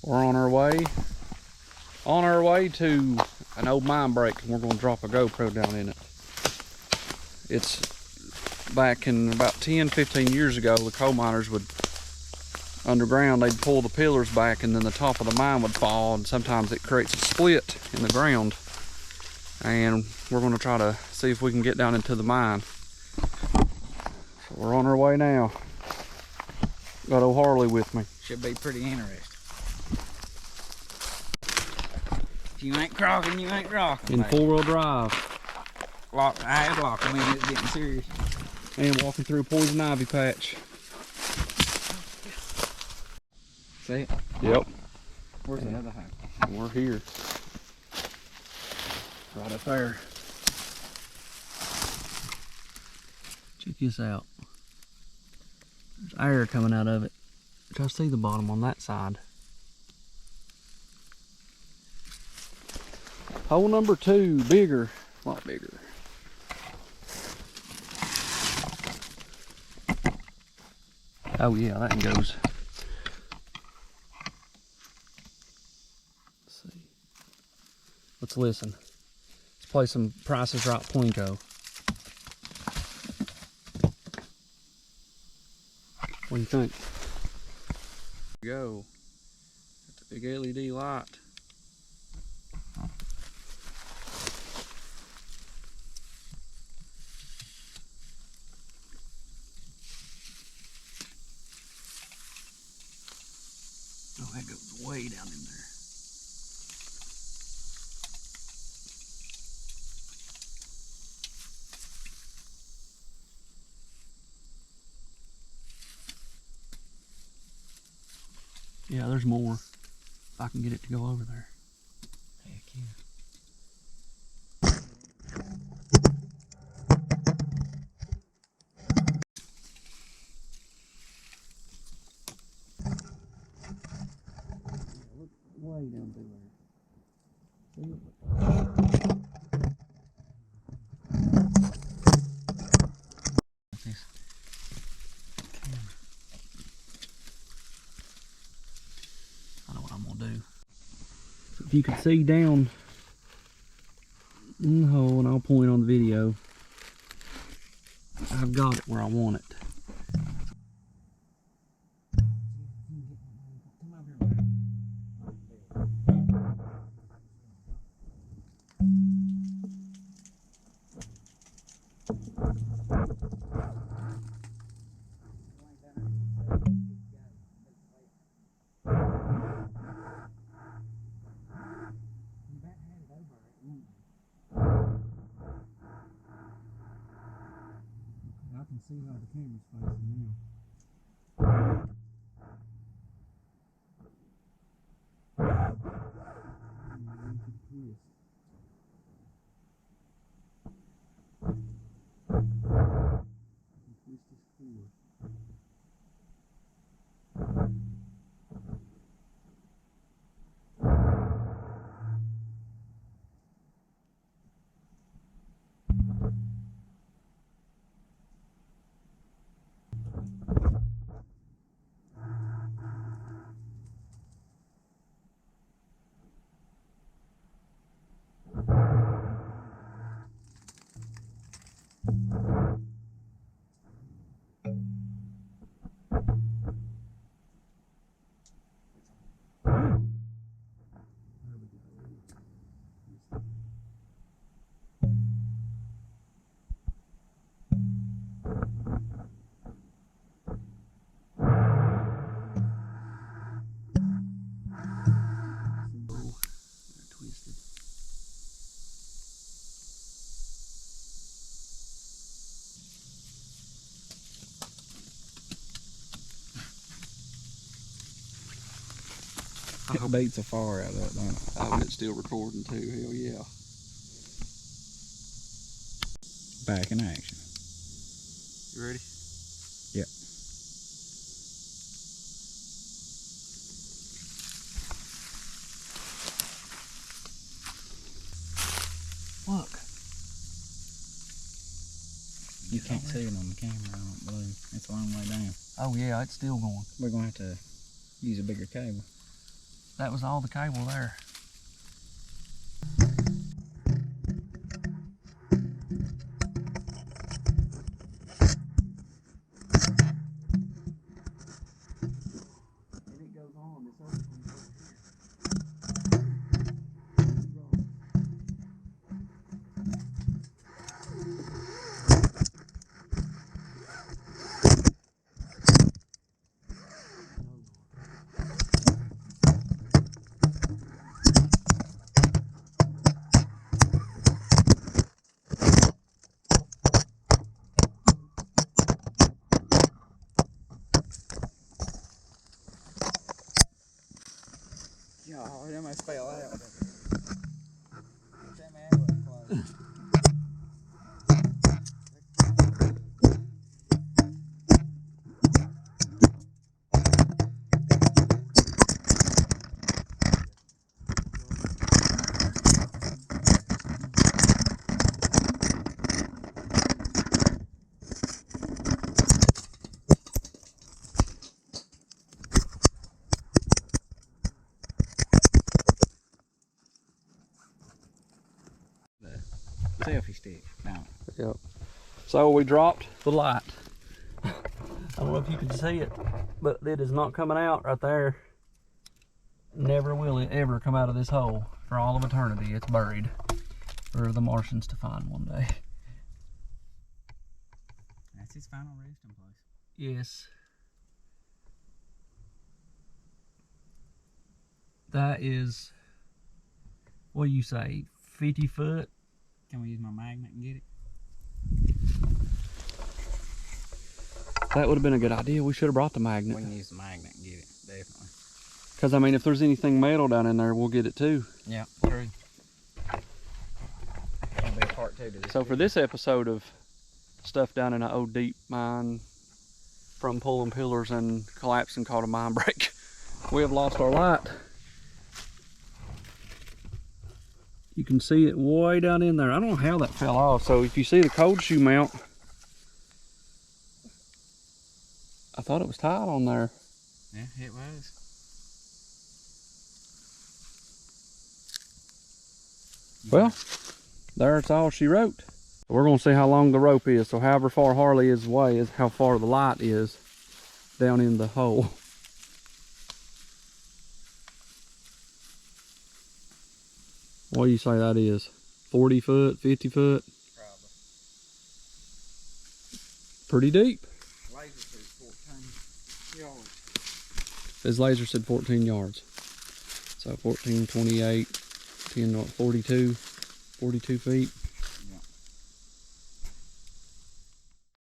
We're on our way to an old mine break, and we're going to drop a GoPro down in it. It's back in about 10-15 years ago, the coal miners would, underground, they'd pull the pillars back and then the top of the mine would fall, and sometimes it creates a split in the ground. And we're going to try to see if we can get down into the mine. So we're on our way now. Got old Harley with me. Should be pretty interesting. If you ain't crocking, you ain't rocking. In four-wheel drive. I had locked them in, it's getting serious. And walking through a poison ivy patch. See it? Yep. Where's the other house? We're here. Right up there. Check this out. There's air coming out of it. Try to see the bottom on that side. Hole number 2, bigger, a lot bigger. Oh yeah, that one goes. Let's see. Let's listen. Let's play some Price is Right Plinko. What do you think? Go. Got the big LED light. Oh, that goes way down in there. Yeah, there's more. If I can get it to go over there. Heck yeah. Look way down through there. See it? I know what I'm gonna do. So if you can see down in the hole, and I'll point on the video, I've got it where I want it. I can see how the camera's facing It beats a far out of it, don't it? Oh, it's still recording too, hell yeah. Back in action. You ready? Yep. Look. You can't see it on the camera, I don't believe. It's a long way down. Oh yeah, it's still going. We're going to have to use a bigger cable. that was all the cable there. And it goes on this other one over here. Oh, it almost fell out. That man wasn't close. Selfie stick. Now. Yep. So we dropped the light. I don't know if you can see it, but it is not coming out right there. Never will it ever come out of this hole for all of eternity. It's buried for the Martians to find one day. That's his final resting place. Yes. That is, what do you say, 50 foot? Can we use my magnet and get it? That would have been a good idea. We should have brought the magnet. We can use the magnet and get it, definitely. Because, I mean, if there's anything metal down in there, we'll get it too. Yeah, true. That'll be a part 2 to this. So for this episode of stuff down in an old deep mine from pulling pillars and collapsing called a mine break, we have lost our light. You can see it way down in there. I don't know how that fell off. So if you see the cold shoe mount, I thought it was tied on there. Yeah, it was. Well, there's all she wrote. We're gonna see how long the rope is. So however far Harley is away is how far the light is down in the hole. What do you say that is? 40 foot, 50 foot? Probably. Pretty deep. Laser said 14 yards. His laser said 14 yards. So 14, 28, 10, 42 feet.